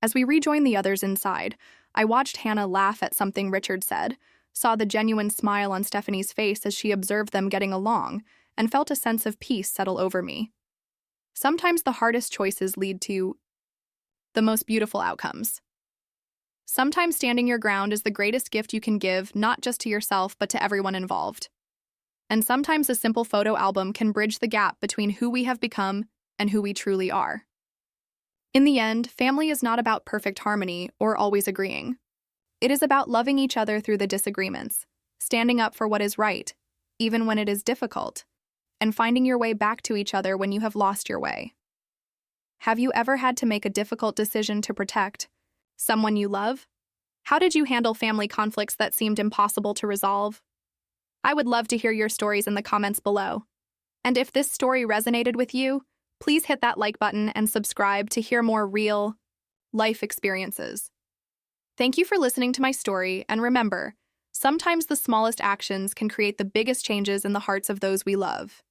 As we rejoined the others inside, I watched Hannah laugh at something Richard said, saw the genuine smile on Stephanie's face as she observed them getting along, and felt a sense of peace settle over me. Sometimes the hardest choices lead to the most beautiful outcomes. Sometimes standing your ground is the greatest gift you can give, not just to yourself, but to everyone involved. And sometimes a simple photo album can bridge the gap between who we have become and who we truly are. In the end, family is not about perfect harmony or always agreeing. It is about loving each other through the disagreements, standing up for what is right, even when it is difficult, and finding your way back to each other when you have lost your way. Have you ever had to make a difficult decision to protect someone you love? How did you handle family conflicts that seemed impossible to resolve? I would love to hear your stories in the comments below. And if this story resonated with you, please hit that like button and subscribe to hear more real life experiences. Thank you for listening to my story, and remember, sometimes the smallest actions can create the biggest changes in the hearts of those we love.